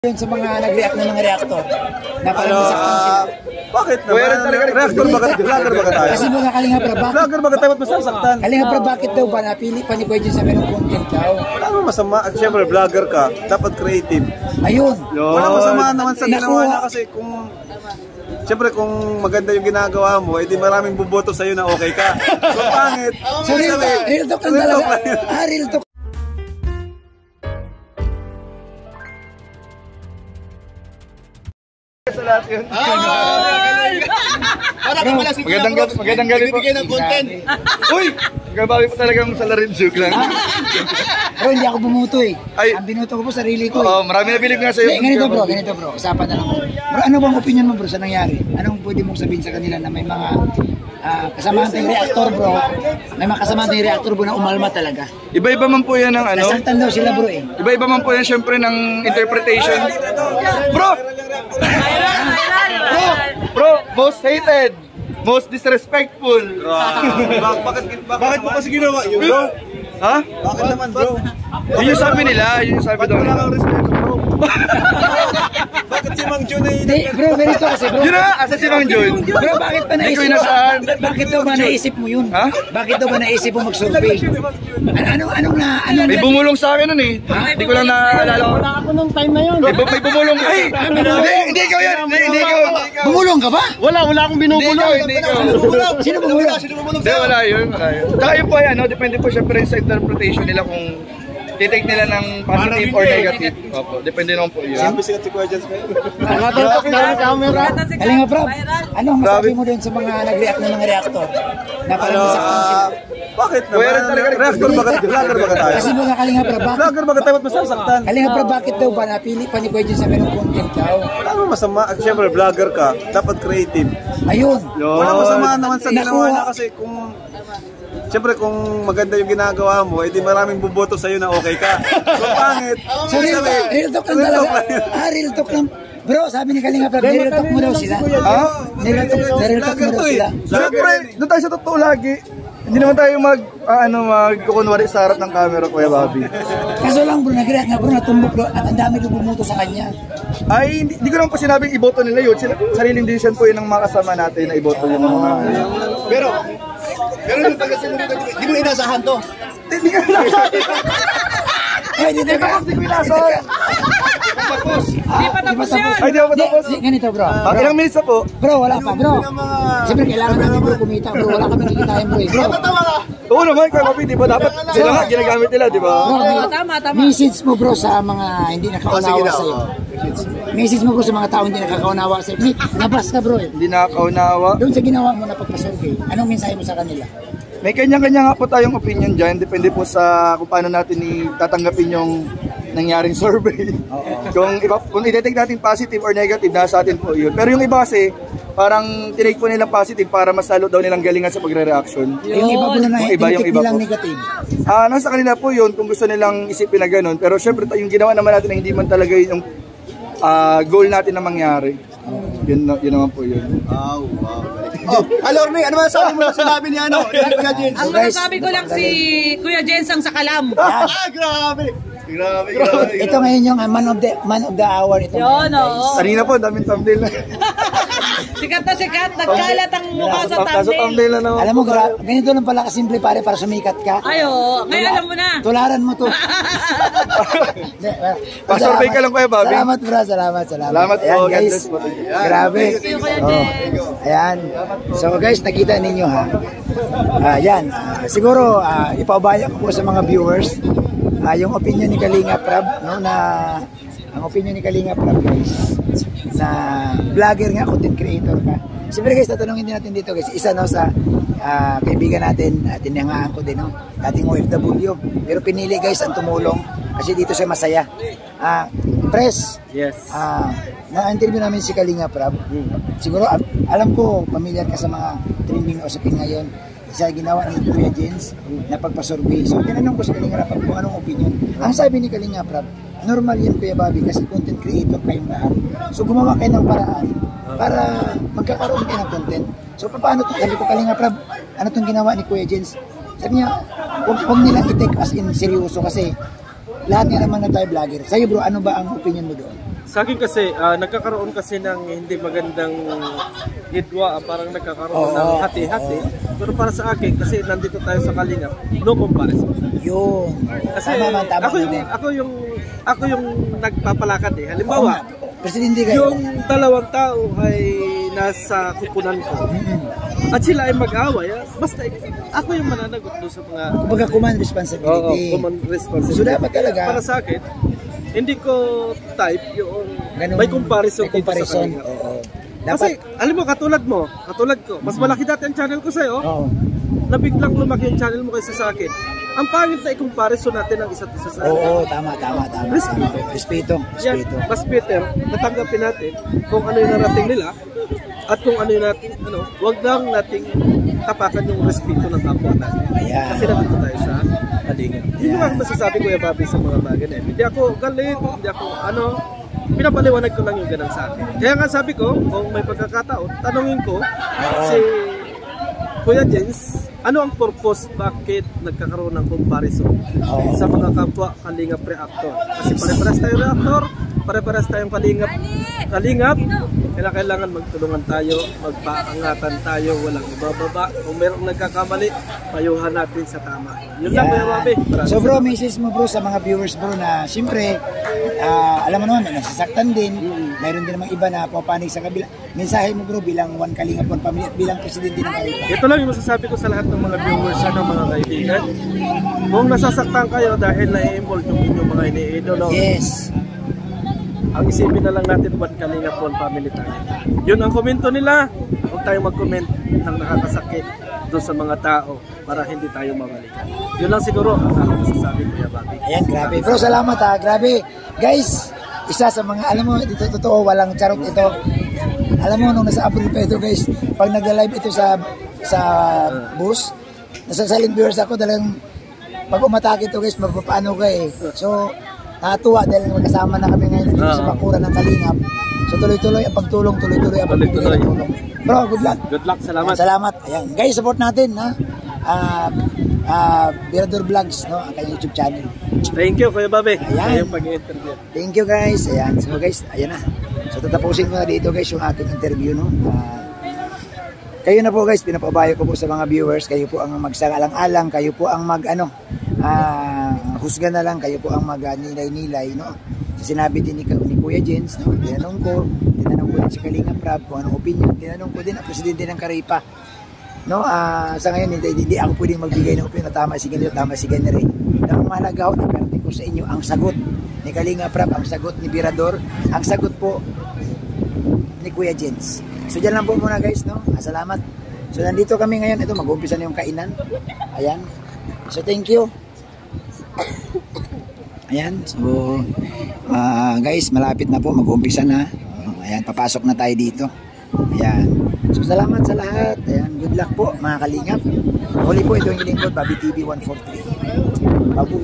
Yun sa mga nag-react na mga reactor na parang nasaktan sila. Bakit naman? Reactor ba vlogger ba tayo? Kasi mga Kalinga Prab, vlogger ba tayo? Ba't masasaktan? Kalinga Prab, bakit daw ba napili pa ni Kuya Jens sa ganung content daw? Wala naman masama. At syempre vlogger ka, dapat creative. Ayun. Wala masama naman sa ginawa niya kasi kung siyempre kung maganda yung ginagawa mo, edi maraming buboto sa'yo na okay ka. So pangit. So real talk lang talaga. Real talk. Sa lahat yun. Magandang gabi po. Bibigyan ng content. Uy! Gabawi po talagang salarin joke lang. Pero hindi ako bumuto eh. Ay. Ang binuto ko po sarili ko eh. Oo, marami na bilib nga sa'yo. Ganito bro. Usapan na lang bro. Bro, ano bang opinion mo bro sa nangyari? Anong pwede mong sabihin sa kanila na may mga kasamahan tayong reactor bro? May mga kasamahan tayong reactor bro na umalma talaga. Iba-iba man po yan ng ano. Nasaktan daw sila bro eh. Iba-iba man po yan syempre ng interpretation. Bro, most hated. Most disrespectful. Bakit mo kasi ginawa yun, bro? Ha? Bakit naman, bro? Yun yung sabi nila, yun yung sabi daw nila. Bakit si Mang Jun ay... Bro, ganito kasi bro. Yun na, asa si Mang Jun. Bro, bakit pa naisip mo? Bakit daw ba naisip mo yun? Ha? Bakit daw ba naisip mo mag-survey? Anong May bumulong sa akin nun eh. Hindi ko lang naalala ko. Wala ako nung time na yun. May bumulong. Ay! Hindi ikaw yan! Hindi ikaw! Bumulong ka ba? Wala akong binubulong. Hindi ikaw. Sino bumulong? Hindi, wala yun. Saka yun po yan, depende po syempre sa interpretation nila kung titake nila ng positive or negative. Opo, depende naman po yun. Bisikat si Kuya Jens kayo. Nakatutok na ang camera. Kalinga Prab, anong masabi mo din sa mga nag-react na mga reactor? Na parang nasaktan sila. Bakit naman? Reactor ba vlogger ba tayo? Kasi mga Kalinga Prab, Vlogger ba tayo? Ba't masasaktan? Kalinga Prab, bakit daw ba napili pa ni Kuya Jens sa ganung content daw? Wala naman masama. At syempre vlogger ka, dapat creative. Ayun. Wala masama naman sa ginawa niya kasi kung siyempre kung maganda yung ginagawa mo, edi maraming buboto sa'yo na okay ka. So pangit. So real talk lang talaga. Real talk lang. Bro, sabi ni Kalinga Prab, real talk mo daw sila. Ha? Real talk mo daw sila. Siyempre, doon tayo sa totoo lagi. Hindi naman tayo magkukunwari sa harap ng camera, Kuya Bobby. Kaso lang bro, nag-react na bro, natumbok bro, at ang dami nang bumuto sa kanya. Ay, hindi ko naman po sinabing iboto nila yun. Sariling decision po yun ng mga kasama natin na iboto yung mga... Pero yung pagkasunod dito, di mo inasahan to. Hindi ka inasahan. Ay, hindi ko inasahan. Di pa tapos yan. Ay, di pa tapos. Ganito bro. Ilang minutes na po? Bro, wala pa bro. Siyempre kailangan natin bro kumita bro, wala kami nakikitahin bro. Bro, Oo naman, Kuya Bobby, di ba? Dapat sila nga ginagamit nila, di ba? tama. Message mo bro sa mga hindi nakakaunawa sa'yo. Message mo bro sa mga tao hindi nakakaunawa sa'yo. Kasi nabas ka bro eh. Hindi nakakaunawa. Doon sa ginawa mo na pagpasurvey, anong mensahe mo sa kanila? May kanya-kanya nga po tayong opinion dyan. Depende po sa kung paano natin tatanggapin yung nangyaring survey. Kung i-detect natin positive or negative, nasa atin po yun. Pero yung iba kasi, parang tinake po nilang positive para mas lalo daw nilang galingan sa pagre-reaction. Yung iba bro na tinitake nilang negative. Nasa kanila po yun kung gusto nilang isipin na ganun. Pero syempre yung ginawa naman natin na hindi man talaga yung goal natin na mangyari. Yun naman po yun. Wow. Alorne, ano masasabi mo sa sinabi niya Kuya Jens? Ang masasabi ko lang si Kuya Jens ang sakalam. Grabe. Ito ngayon yung man of the hour ito. Yun, oo. Kanina po, daming thumbnail na. Sikat na sikat, nagkalat ang mukha sa Kaso thumbnail. thumbnail na naman. Alam mo, ganito lang pala kasimple pare para sumikat ka. Ay, oo. Ngayon alam mo na. Tularan mo to. Pa-survey ka lang, Kuya Bobby. Salamat bro, salamat. Salamat po, Ayan, God guys. bless po. Grabe. Kuya Jens. Ayan. So guys, nakita ninyo ha. Ayan. Siguro, ipaubaya ko po sa mga viewers yung opinion ni Kalinga Prab, no, na ang opinion ni Kalinga Prab guys, na vlogger nga, content creator ka. Siyempre guys, tatanungin din natin dito guys, isa no sa kaibigan natin, tinangaan ko din, no, dating OFW, pero pinili guys ang tumulong kasi dito siya masaya. Press, Yes. na-interview namin si Kalinga Prab. Siguro, alam ko, pamilyar ka sa mga trending na usapin ngayon. Isa ginawa ni Kuya Jens na pagpasurvey. So, tinanong ko sa Kalinga Prab kung anong opinion. Ang sabi ni Kalinga Prab, normal yan Kuya Bobby kasi content creator kayong lahat. So, gumawa kayo ng paraan para magkakaroon kayo ng content. So, paano ito? Sabi ko Kalinga Prab, ano itong ginawa ni Kuya Jens? Sabi niya, huwag nilang i-take as in seryoso kasi lahat nga naman na tayo vlogger. Sa'yo bro, ano ba ang opinion mo doon? Sa akin kasi, nagkakaroon kasi ng hindi magandang hidwa, parang nagkakaroon ng hati-hati. Pero para sa akin, kasi nandito tayo sa Kalingap, no comparison. Yun. Kasi tama ako yung nagpapalakad eh. Halimbawa, presidente kayo. yung dalawang tao ay nasa kupunan ko. At sila ay mag-away, basta ako yung mananagot doon sa mga... Kumbaga command responsibility. command responsibility. So dapat talaga... Para sa akin, hindi ko type yung ganun, may comparison dito sa kanila. Oo. Kasi, alam mo, katulad ko, mas malaki dati ang channel ko sa'yo, na biglang lumaki yung channel mo kaysa sa akin. Ang pangit na i-comparison natin ang isa't isa sa akin. Oo, tama. Respeto. Yan, mas better, natanggapin natin kung ano yung narating nila, at kung ano yung natin, wag lang nating tapakan yung respeto ng kapwa natin. Ayan. Kasi nandito tayo sa Kalingap. Hindi ko masasabi, Kuya Bobby, sa mga bagay na yun. Hindi ako galit, hindi ako pinapaliwanag ko lang yung ganang sa akin. Kaya nga sabi ko, kung may pagkakataon, tanungin ko si Kuya Jens, ano ang purpose, bakit nagkakaroon ng comparison sa mga kapwa Kalingap reactor? Kasi pare-pares tayo reactor, pare-pares tayong Kalingap, kailangan magtulungan tayo, magpaangatan tayo, walang ibababa. Kung mayroong nagkakamali, payuhan natin sa tama. Yun lang, Kuya Bobby. So bro, message mo bro sa mga viewers bro na siyempre, alam mo naman, nasasaktan din. Mayroon din namang iba na papanig sa kabila. Mensahe mo bro bilang One Kalingap, One Family at bilang presidente ng Kalingap. Ito lang yung masasabi ko sa lahat ng mga viewers, mga kaibigan. Kung nasasaktan kayo dahil na-involve yung inyong mga iniidolo, yes, ang isipin na lang natin, One Kalingap, One Family tayo. Yun ang komento nila. Huwag tayong mag-comment ng nakakasakit doon sa mga tao para hindi tayo mamalikan. Yun lang siguro ang aking masasabi, Kuya Bobby. Ayan, grabe. Bro, salamat ha. Grabe. Guys, isa sa mga, alam mo, ito totoo, walang charot ito. Alam mo, nung nasa April pa ito, guys, pag nagla-live ito sa bus, nasa silent viewers ako, talagang pag umatake ito, guys, magpapaano ka eh. So, natuwa dahil magkasama na kami ngayon dito sa bakuran ng Kalingap. So tuloy-tuloy ang pagtulong, tuloy-tuloy ang pagbibigay ng tulong. Bro, good luck. Good luck, salamat. Salamat. Ayan. Guys, support natin ha. Birador Vlogs, no, ang kanyang YouTube channel. Thank you, Kuya Bobby. Ayan. Yung pag-interview. Thank you guys. Ayan. So guys, ayan na. So tatapusin ko na dito guys yung aking interview, no. Kayo na po guys, pinapabayo ko po sa mga viewers. Kayo po ang magsangalang-alang, kayo po ang husga na lang, kayo po ang nilay-nilay, no. So, sinabi din ni Kuya Jens, no, tinanong ko din si Kalingap Rab kung anong opinion, tinanong ko din ang presidente ng Karipa, no. Sa ngayon hindi ako pwedeng magbigay ng opinion na tama si Ganere. Ang mahalaga ho, nakarating ko sa inyo ang sagot ni Kalingap Rab, ang sagot ni Birador, ang sagot po ni Kuya Jens. So dyan lang po muna guys, no. Salamat. So nandito kami ngayon, ito mag-uumpisa na yung kainan. Ayan. So thank you. Ayan. So guys, malapit na po, mag-uumpisa na. Ayan, papasok na tayo dito. Ayan. So salamat sa lahat. Ayan, good luck po mga Kalingap. Huli po ito yung lingkod, Bobby TV 143. Babu.